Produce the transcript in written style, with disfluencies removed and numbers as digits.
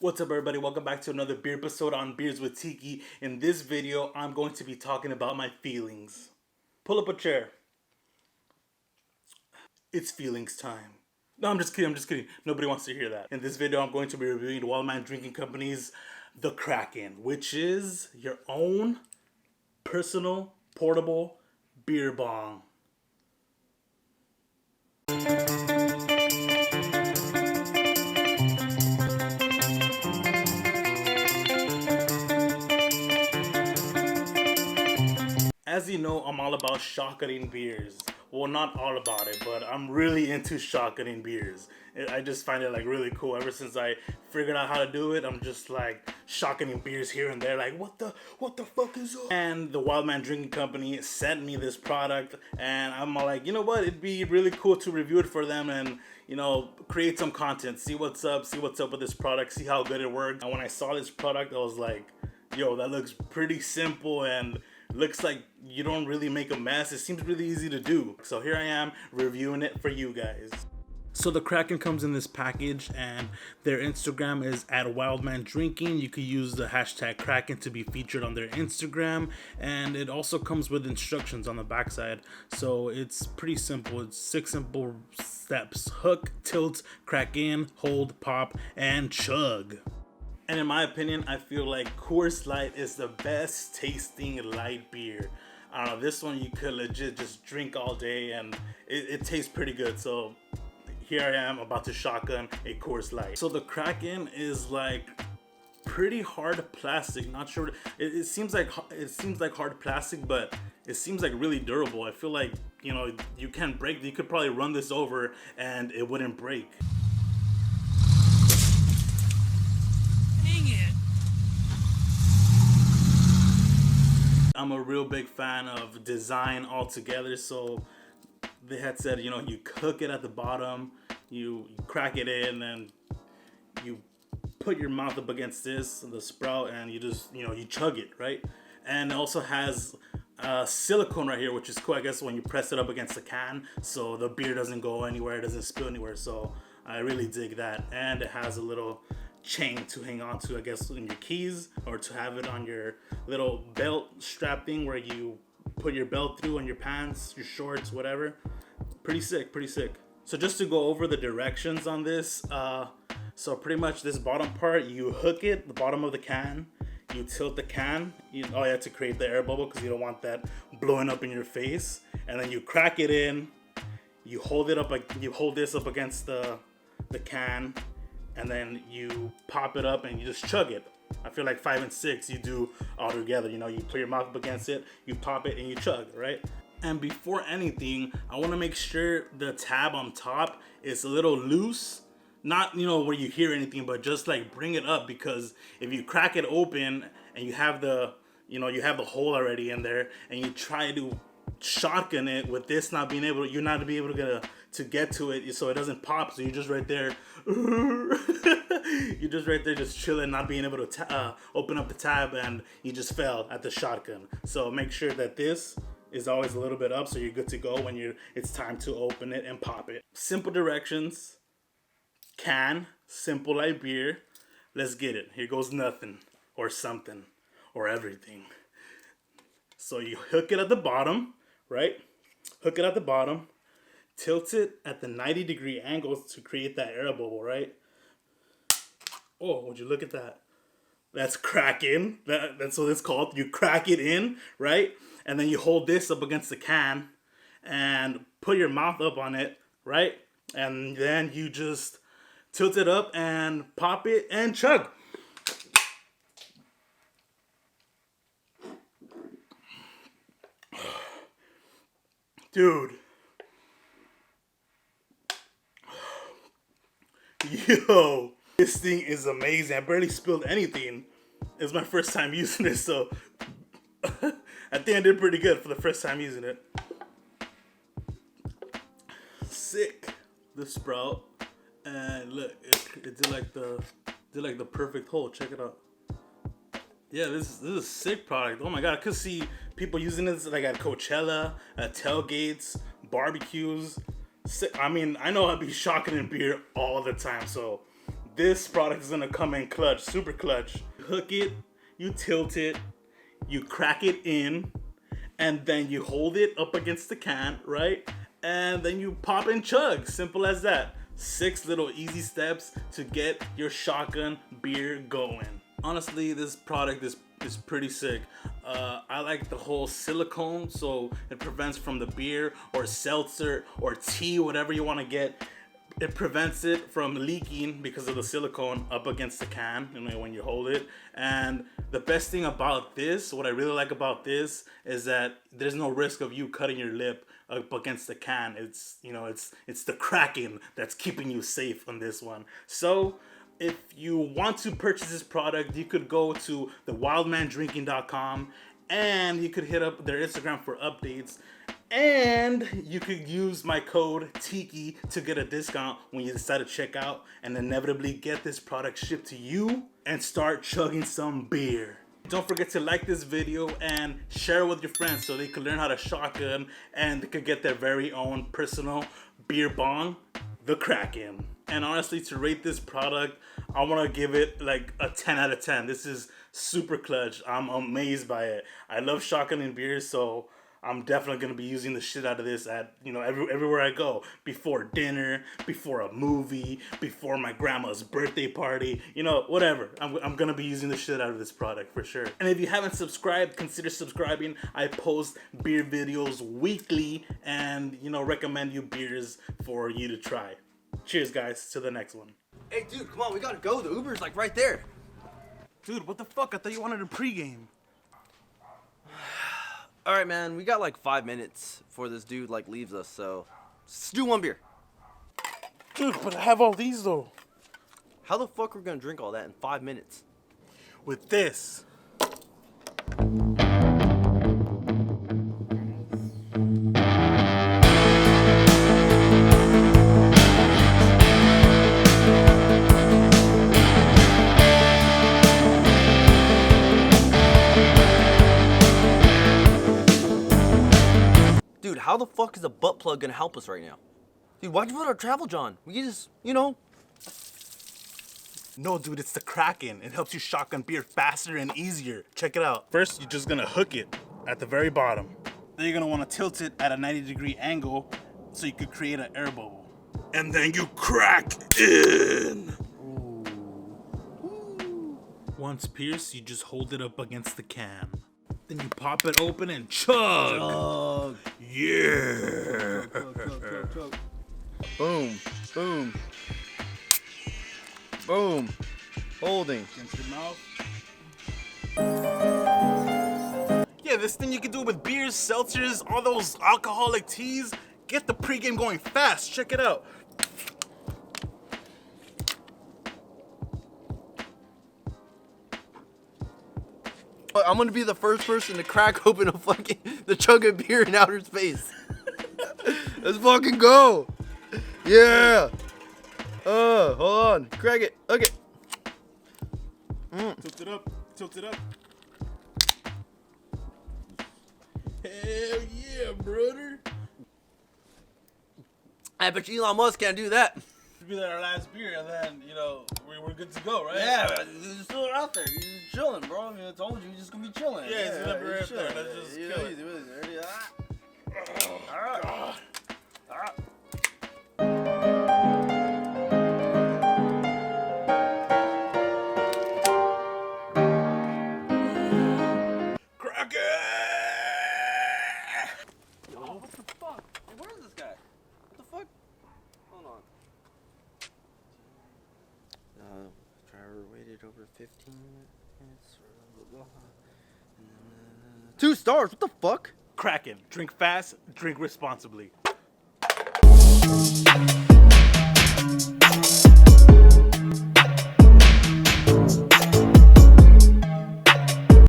What's up, everybody? Welcome back to another beer episode on Beers with Tiki. In this video, I'm going to be talking about my feelings. Pull up a chair. It's feelings time. No, I'm just kidding. Nobody wants to hear that. In this video, I'm going to be reviewing Wildman Drinking Company's The KRAK'IN, which is your own personal portable beer bong. As you know, I'm all about shotgunning beers. Well, not all about it, but I'm really into shotgunning beers. I just find it like really cool. Ever since I figured out how to do it, I'm just like shotgunning beers here and there. Like, what the fuck is up? And the Wildman Drinking Company sent me this product, and I'm like, you know what? It'd be really cool to review it for them and, you know, create some content. See what's up with this product. See how good it works. And when I saw this product, I was like, yo, that looks pretty simple and looks like you don't really make a mess. It seems really easy to do. So here I am reviewing it for you guys. So the KRAK'IN comes in this package, and their Instagram is at Wildman Drinking. You could use the hashtag KRAK'IN to be featured on their Instagram, and it also comes with instructions on the backside. So it's pretty simple. It's 6 simple steps: hook, tilt, crack in, hold, pop, and chug. And in my opinion, I feel like Coors Light is the best tasting light beer. I don't know, this one you could legit just drink all day and it tastes pretty good. So here I am about to shotgun a Coors Light. So the KRAK'IN is like pretty hard plastic. Not sure. It seems like hard plastic, but it seems like really durable. I feel like, you know, you can't break. You could probably run this over and it wouldn't break. I'm a real big fan of design altogether, so they had said, you know, you cook it at the bottom, you crack it in, and you put your mouth up against the sprout, and you just, you know, you chug it, right? And it also has silicone right here, which is cool, I guess, when you press it up against the can, so the beer doesn't go anywhere, it doesn't spill anywhere, so I really dig that. And it has a little chain to hang on to, I guess, in your keys, or to have it on your little belt strap thing where you put your belt through on your pants, your shorts, whatever. Pretty sick. So just to go over the directions on this, so pretty much this bottom part, you hook it, the bottom of the can, you tilt the can, you have to create the air bubble because you don't want that blowing up in your face, and then you crack it in, you hold it up, like you hold this up against the can, and then you pop it up and you just chug it. I feel like 5 and 6 you do all together. You know, you put your mouth up against it, you pop it, and you chug, right? And before anything, I want to make sure the tab on top is a little loose. Not, you know, where you hear anything, but just like bring it up, because if you crack it open and you have the, you know, you have the hole already in there, and you try to shotgun it with this not being able to, you're not to be able to get to it, so it doesn't pop. So you're just right there you're just right there just chilling, not being able to open up the tab, and you just fell at the shotgun. So make sure that this is always a little bit up, so you're good to go when it's time to open it and pop it. Simple directions. Can, simple light beer. Let's get it. Here goes nothing or something or everything. So you hook it at the bottom, right? Hook it at the bottom, tilt it at the 90-degree angles to create that air bubble, right? Oh, would you look at that? That's KRAK'IN. That's what it's called. You crack it in, right? And then you hold this up against the can and put your mouth up on it, right? And then you just tilt it up and pop it and chug. Dude. Yo, this thing is amazing. I barely spilled anything. It's my first time using it, so I think I did pretty good for the first time using it. Sick. The sprout. And look, it did like the perfect hole. Check it out. Yeah, this is a sick product. Oh my god, I could see people using this like at Coachella, at tailgates, barbecues. I mean, I know I'd be shotgunning beer all the time, so this product is gonna come in clutch, super clutch. Hook it, you tilt it, you crack it in, and then you hold it up against the can, right? And then you pop and chug, simple as that. 6 little easy steps to get your shotgun beer going. Honestly, this product is pretty sick. I like the whole silicone, so it prevents from the beer or seltzer or tea, whatever you want to get. It prevents it from leaking because of the silicone up against the can, you know, when you hold it. And the best thing about this, what I really like about this, is that there's no risk of you cutting your lip up against the can. It's, you know, it's the KRAK'IN that's keeping you safe on this one. So if you want to purchase this product, you could go to the wildmandrinking.com and you could hit up their Instagram for updates. And you could use my code Tiki to get a discount when you decide to check out and inevitably get this product shipped to you and start chugging some beer. Don't forget to like this video and share it with your friends so they can learn how to shotgun and they could get their very own personal beer bong, the KRAK'IN. And honestly, to rate this product, I want to give it like a 10 out of 10. This is super clutch. I'm amazed by it. I love shotgunning beers, so I'm definitely going to be using the shit out of this at, you know, everywhere I go. Before dinner, before a movie, before my grandma's birthday party, you know, whatever. I'm going to be using the shit out of this product for sure. And if you haven't subscribed, consider subscribing. I post beer videos weekly and, you know, recommend you beers for you to try. Cheers, guys. To the next one. Hey, dude, come on. We got to go. The Uber's like right there. Dude, what the fuck? I thought you wanted a pregame. All right, man, we got like 5 minutes before this dude like leaves us, so let's do one beer. Dude, but I have all these though. How the fuck are we gonna drink all that in 5 minutes? With this. Dude, how the fuck is a butt plug gonna help us right now? Dude, why'd you put our travel John? We can just, you know. No, dude, it's the KRAK'IN. It helps you shotgun beer faster and easier. Check it out. First, you're just gonna hook it at the very bottom. Then you're gonna wanna tilt it at a 90-degree angle so you could create an air bubble. And then you crack in. Ooh. Once pierced, you just hold it up against the can. Then you pop it open and chug. Yeah. Chug. Boom. Boom. Boom. Holding. Against your mouth. Yeah, this thing you can do with beers, seltzers, all those alcoholic teas. Get the pregame going fast. Check it out. I'm gonna be the first person to crack open the chug of beer in outer space. Let's fucking go. Yeah. Hold on. Crack it. Okay. Tilt it up. Tilt it up. Hell yeah, brother. I bet you Elon Musk can't do that. Should be our last beer, and then, you know, we're good to go, right? Yeah, he's still out there. He's just chilling, bro. I mean, I told you, he's just gonna be chilling. Yeah, he's gonna be right there. Let's just kill it. All right. God. All right. Crack it! Yo, what the fuck? Hey, where is this guy? What the fuck? Hold on. Driver waited over 15 minutes. 2 stars. What the fuck? KRAK'IN. Drink fast, drink responsibly.